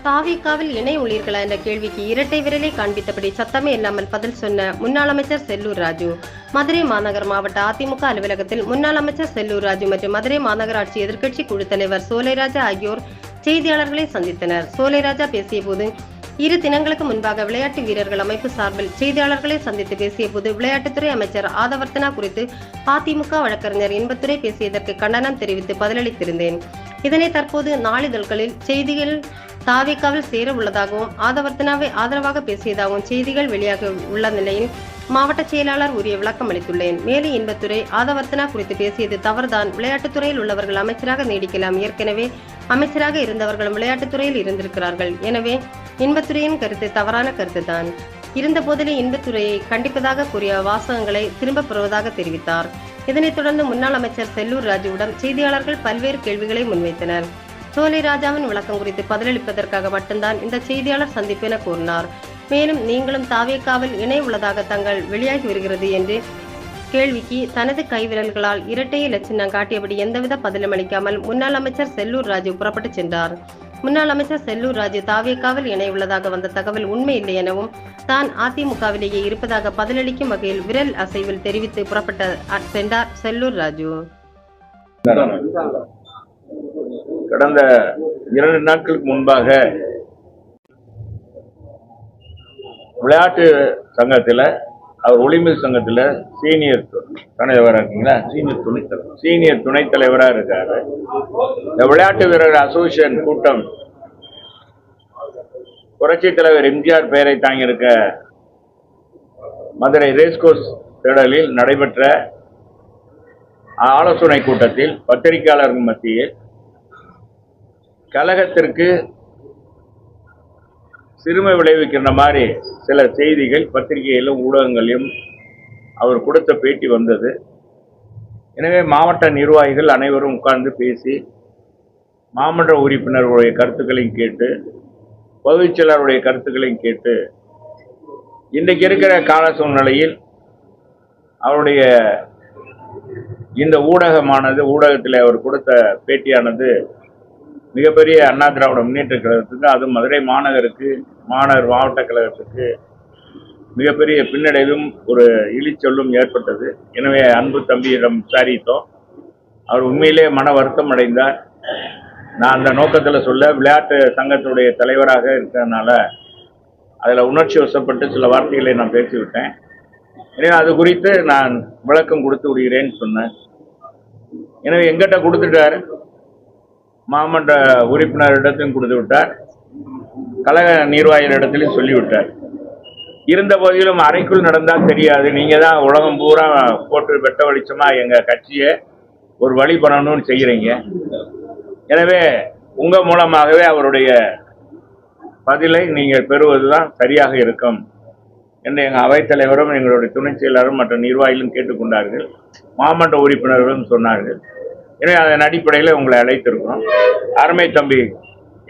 தாவேகாவில் இணை உள்ளீர்களா என்ற கேள்விக்கு இரட்டை விரலை காண்பித்தபடி சத்தமே இல்லாமல் பதில் சொன்ன முன்னாள் அமைச்சர் செல்லூர் ராஜு. மதுரை மாநகர் மாவட்ட அதிமுக அலுவலகத்தில் முன்னாள் அமைச்சர் செல்லூர் ராஜு மற்றும் மதுரை மாநகராட்சி எதிர்க்கட்சி குழு தலைவர் சோலைராஜா ஆகியோர் செய்தியாளர்களை சந்தித்தனர். சோலைராஜா பேசிய போது, இரு தினங்களுக்கு முன்பாக விளையாட்டு வீரர்கள் அமைப்பு சார்பில் செய்தியாளர்களை சந்தித்து பேசிய போது விளையாட்டுத்துறை அமைச்சர் ஆதவர்த்தனா குறித்து அதிமுக வழக்கறிஞர் இன்பத்துரை பேசியதற்கு கண்டனம் தெரிவித்து பதிலளித்திருந்தேன். இதனை தற்போது நாளிதழ்களில் செய்திகள் தாவேகாவில் சேர உள்ளதாகவும் ஆதவர்த்தனாவை ஆதரவாக பேசியதாகவும் செய்திகள் வெளியாக உள்ள நிலையில் மாவட்ட செயலாளர் உரிய விளக்கம் அளித்துள்ளேன். மேலும் இன்பத்துறை ஆதவர்த்தனா குறித்து பேசியது தவறுதான். விளையாட்டுத்துறையில் உள்ளவர்கள் அமைச்சராக நீடிக்கலாம். ஏற்கனவே அமைச்சராக இருந்தவர்களும் விளையாட்டுத்துறையில் இருந்திருக்கிறார்கள். எனவே இன்பத்துறையின் கருத்து தவறான கருத்துதான். இருந்த போதிலும் இன்பத்துறையை கண்டிப்பதாக கூறிய வாசகங்களை திரும்பப் பெறுவதாக தெரிவித்தார். இதனைத் தொடர்ந்து முன்னாள் அமைச்சர் செல்லூர் ராஜுவிடம் செய்தியாளர்கள் பல்வேறு கேள்விகளை முன்வைத்தனர். சோலைராஜாவின் விளக்கம் குறித்து பதிலளிப்பதற்காக மட்டும்தான் இந்த செய்தியாளர் சந்திப்பு என கூறினார். மேலும் நீங்களும் தாவேகாவில் இணை உள்ளதாக தங்கள் வெளியாகி வருகிறது என்று கேள்விக்கு தனது கைவிரல்களால் இரட்டை இலச்சின்னம் காட்டியபடி எந்தவித பதிலும் அளிக்காமல் முன்னாள் அமைச்சர் செல்லூர் ராஜு புறப்பட்டு சென்றார். முன்னாள் அமைச்சர் செல்லூர் ராஜு தாவேகாவில் இணை உள்ளதாக வந்த தகவல் உண்மை இல்லை எனவும் தான் அதிமுகவிலேயே இருப்பதாக பதிலளிக்கும் வகையில் விரல் அசைவில் தெரிவித்து புறப்பட்ட சென்றார் செல்லூர் ராஜு. கடந்த 2 நாட்களுக்கு முன்பாக விளையாட்டு சங்கத்தில், அவர் ஒலிம்பிக் சங்கத்தில் சீனியர் தலைவராக இருக்கீங்களா, சீனியர் துணைத் தலைவராக இருக்காரு. இந்த விளையாட்டு வீரர் அசோசியேஷன் கூட்டம் புரட்சித் தலைவர் எம்ஜிஆர் பெயரை தாங்கியிருக்க மதுரை ரேஸ்கோர்ஸ் திடலில் நடைபெற்ற ஆலோசனை கூட்டத்தில் பத்திரிகையாளர்கள் மத்தியில் கழகத்திற்கு சிறுமை விளைவிக்கின்ற மாதிரி சில செய்திகள் பத்திரிகையிலும் ஊடகங்களிலும் அவர் கொடுத்த பேட்டி வந்தது. எனவே மாவட்ட நிர்வாகிகள் அனைவரும் உட்கார்ந்து பேசி மாமன்ற உறுப்பினர்களுடைய கருத்துக்களையும் கேட்டு பொதுச் செயலாளருடைய கருத்துக்களையும் கேட்டு இன்றைக்கு இருக்கிற கால சூழ்நிலையில் அவருடைய இந்த ஊடகத்தில் அவர் கொடுத்த பேட்டியானது மிகப்பெரிய அண்ணா திராவிட முன்னேற்ற கழகத்துக்கு, அது மதுரை மாநகர் மாவட்ட கழகத்துக்கு மிகப்பெரிய பின்னடைவும் ஒரு இழிச்சொல்லும் ஏற்பட்டது. எனவே அன்பு தம்பியிடம் விசாரித்தோம். அவர் உண்மையிலே மன வருத்தம் அடைந்தார். நான் அந்த நோக்கத்தில் சொல்ல, விளையாட்டு சங்கத்துடைய தலைவராக இருக்கிறதுனால அதில் உணர்ச்சி வசப்பட்டு சில வார்த்தைகளை நான் பேசிவிட்டேன். எனவே அது குறித்து நான் விளக்கம் கொடுத்து விடுகிறேன்னு சொன்னேன். எனவே எங்கிட்ட கொடுத்துட்டார், மாமன்ற உறுப்பினரிடத்தையும் கொடுத்து விட்டார், கழக நிர்வாகிகளிடத்திலையும் சொல்லிவிட்டார். இருந்த போதிலும் அறைக்குள் நடந்தால் தெரியாது, நீங்கள் தான் உலகம் பூரா போட்டு வெட்ட வெளிச்சமாக எங்கள் கட்சியை ஒரு வழி பண்ணணும்னு செய்கிறீங்க. எனவே உங்கள் மூலமாகவே அவருடைய பதிலை நீங்கள் பெறுவது தான் சரியாக இருக்கும் என்று எங்கள் அவைத்தலைவரும் எங்களுடைய துணை செயலாளரும் மற்ற நிர்வாகிகளும் கேட்டுக்கொண்டார்கள். மாமன்ற உறுப்பினர்களும் சொன்னார்கள். எனவே அதன் அடிப்படையில் உங்களை அழைத்திருக்கிறோம். அருமை தம்பி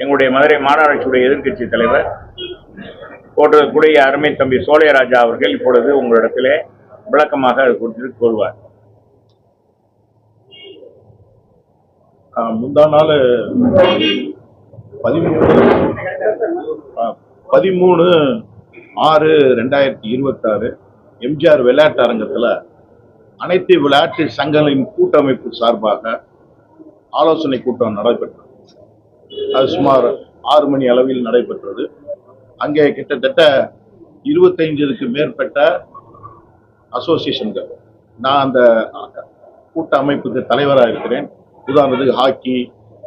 எங்களுடைய மதுரை மாநகராட்சியுடைய எதிர்க்கட்சி தலைவர் போட்டக்கூடிய அருமை தம்பி சோலைராஜா அவர்கள் இப்பொழுது உங்களிடத்திலே விளக்கமாக அது குறித்து கூறுவார். முந்தா நாள் 13/6/2026 எம்ஜிஆர் விளையாட்டு அரங்கத்தில் அனைத்து விளையாட்டு சங்கங்களின் கூட்டமைப்பு சார்பாக ஆலோசனை கூட்டம் நடைபெற்றது. அது சுமார் 6 மணி அளவில் நடைபெற்றது. அங்கே கிட்டத்தட்ட 25க்கு மேற்பட்ட அசோசியேஷன்கள், நான் அந்த கூட்ட அமைப்புக்கு தலைவராக இருக்கிறேன். உதாரணத்துக்கு ஹாக்கி,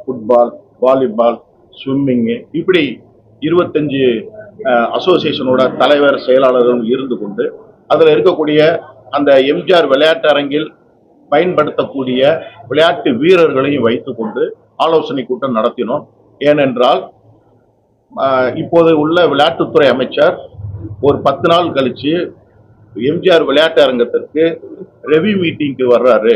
ஃபுட்பால், வாலிபால், ஸ்விம்மிங்கு, இப்படி 25 அசோசியேஷனோட தலைவர் செயலாளர்கள் இருந்து கொண்டு அதில் இருக்கக்கூடிய அந்த எம்ஜிஆர் விளையாட்டு அரங்கில் பயன்படுத்தக்கூடிய விளையாட்டு வீரர்களையும் வைத்துக்கொண்டு ஆலோசனை கூட்டம் நடத்தினோம். ஏனென்றால் இப்போது உள்ள விளையாட்டுத்துறை அமைச்சர் ஒரு 10 நாள் கழிச்சு எம்ஜிஆர் விளையாட்டு அரங்கத்திற்கு ரெவி மீட்டிங்க்கு வர்றாரு.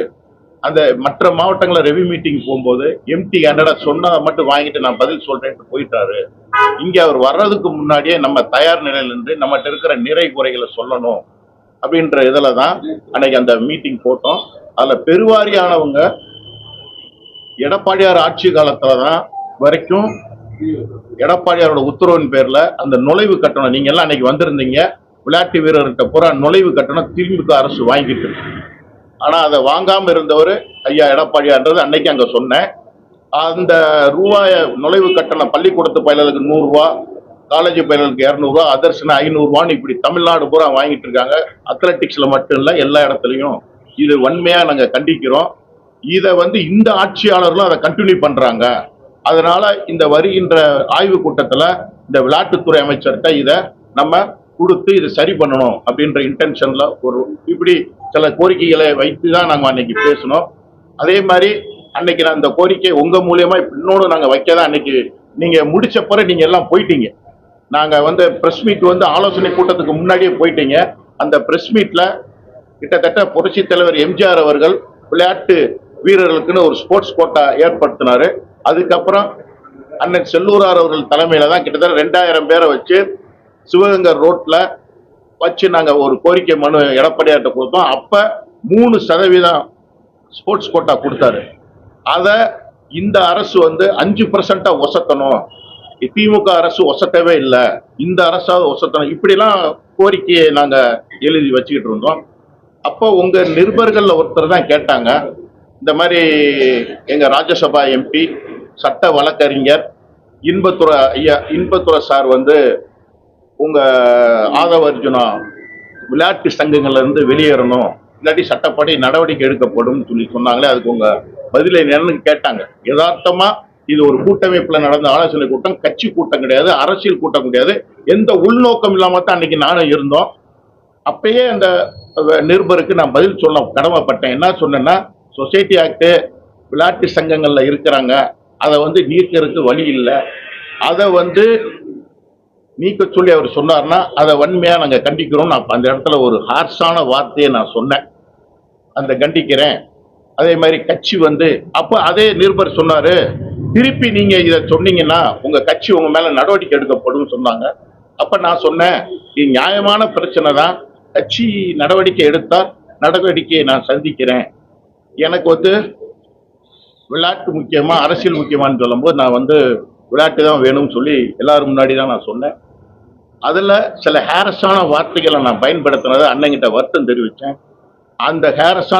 அந்த மற்ற மாவட்டங்களில் ரெவி மீட்டிங் போகும்போது எம்டி ஹேண்டடா சொன்னதை மட்டும் வாங்கிட்டு நான் பதில் சொல்றேன்ட்டு போயிட்டாரு. இங்கே அவர் வர்றதுக்கு முன்னாடியே நம்ம தயார் நிலையில இருந்து நம்மகிட்ட இருக்கிற நிறை குறைகளை சொல்லணும் அப்படின்ற இதில் தான் அன்னைக்கு அந்த மீட்டிங் போட்டோம். அதில் பெருவாரியானவங்க எடப்பாடியார் ஆட்சி காலத்தில் தான் வரைக்கும் எடப்பாடியாரோட உத்தரவின் பேர்ல அந்த நுழைவு கட்டணம் நீங்க எல்லாம் அன்னைக்கு வந்திருந்தீங்க, விளையாட்டு வீரர்கிட்ட பூரா நுழைவு கட்டணம் திமுக அரசு வாங்கிட்டு இருக்கு. ஆனா அதை வாங்காம இருந்தவர் ஐயா எடப்பாடியார்ன்றது அன்னைக்கு அங்க சொன்னேன். அந்த ரூபாய நுழைவு கட்டணம் பள்ளிக்கூடத்து பயிலுக்கு 100 ரூபாய், காலேஜ் பயிலுக்கு 200 ரூபாய், அதர்ஸ்னா 500 ரூபான்னு இப்படி தமிழ்நாடு பூரா வாங்கிட்டு இருக்காங்க. அத்லெட்டிக்ஸ்ல மட்டும் இல்ல, எல்லா இடத்துலயும். இது வன்மையா நாங்க கண்டிக்கிறோம். இத இந்த ஆட்சியாளர்களும் அதை கண்டினியூ பண்றாங்க. அதனால இந்த வருகின்ற ஆய்வு கூட்டத்துல இந்த விளையாட்டுத்துறை அமைச்சர்கிட்ட இத நம்ம கொடுத்து இதை சரி பண்ணணும் அப்படின்ற இன்டென்ஷன்ல ஒரு இப்படி சில கோரிக்கைகளை வைத்து தான் நாங்க அன்னைக்கு பேசணும். அதே மாதிரி அன்னைக்கு நான் இந்த கோரிக்கை உங்க மூலியமா இன்னொன்று நாங்க வைக்கதான் அன்னைக்கு நீங்க முடிச்ச பிறகு நீங்க எல்லாம் போயிட்டீங்க. நாங்க பிரஸ் மீட் ஆலோசனை கூட்டத்துக்கு முன்னாடியே போயிட்டீங்க. அந்த பிரஸ் மீட்ல கிட்டத்தட்ட புரட்சி தலைவர் எம்ஜிஆர் அவர்கள் விளையாட்டு வீரர்களுக்குன்னு ஒரு ஸ்போர்ட்ஸ் கோட்டா ஏற்படுத்தினாரு. அதுக்கப்புறம் அண்ணன் செல்லூரார் அவர்கள் தலைமையில தான் கிட்டத்தட்ட 2000 பேரை வச்சு சிவகங்கை ரோட்ல வச்சு நாங்க ஒரு கோரிக்கை மனு எடப்பாடியார்ட்ட கொடுத்தோம். அப்ப 3% ஸ்போர்ட்ஸ் கோட்டா கொடுத்தாரு. அத இந்த அரசு 5% ஒசத்தணும். திமுக அரசு ஒசத்தவே இல்லை, இந்த அரசாவது ஒசத்தணும், இப்படிலாம் கோரிக்கையை நாங்க எழுதி வச்சுக்கிட்டு இருந்தோம். அப்போ உங்க நிருபர்கள்ல ஒருத்தர் தான் கேட்டாங்க, இந்த மாதிரி எங்க ராஜ்யசபா எம்பி சட்ட வழக்கறிஞர் இன்பத்துறை சார் உங்க ஆதவ அர்ஜுனா விளையாட்டு சங்கங்கள்ல இருந்து வெளியேறணும், இல்லாட்டி சட்டப்படி நடவடிக்கை எடுக்கப்படும் சொல்லி சொன்னாங்களே, அதுக்கு உங்க பதிலை என்னன்னு கேட்டாங்க. யதார்த்தமா இது ஒரு கூட்டமைப்புல நடந்த ஆலோசனை கூட்டம், கட்சி கூட்டம் கிடையாது, அரசியல் கூட்டம் கிடையாது, எந்த உள்நோக்கம் இல்லாம தான் அன்னைக்கு நானும் இருந்தோம். அப்பயே அந்த நிருபருக்கு நான் பதில் சொல்ல கடமைப்பட்டேன். என்ன சொன்னேன்னா, சொசைட்டி ஆக்ட் விளையாட்டு சங்கங்கள்ல இருக்கிறாங்க, அதை நீக்கிறதுக்கு வழி இல்லை, அதை நீக்க சொல்லி அவர் சொன்னார்னா அதை வன்மையா நாங்க கண்டிக்கிறோம். நான் அந்த இடத்துல ஒரு ஹார்ஷான வார்த்தையை நான் சொன்னேன், அந்த கண்டிக்கிறேன். அதே மாதிரி கட்சி அப்ப அதே நிருபர் சொன்னாரு, திருப்பி நீங்க இதை சொன்னீங்கன்னா உங்க கட்சி உங்க மேல நடவடிக்கை எடுக்கப்படும் சொன்னாங்க. அப்ப நான் சொன்னேன், இது நியாயமான பிரச்சனை தான், கட்சி நடவடிக்கை எடுத்தால் நடவடிக்கையை நான் சந்திக்கிறேன். எனக்கு விளையாட்டு முக்கியமா அரசியல் முக்கியமானு சொல்லும் போது நான் விளையாட்டு தான் வேணும்னு சொல்லி எல்லாரும் முன்னாடி தான் நான் சொன்னேன். அதுல சில ஹேரஸான வார்த்தைகளை நான் பயன்படுத்தினதை அண்ணங்கிட்ட வருத்தம் தெரிவித்தேன். அந்த ஹேரஸான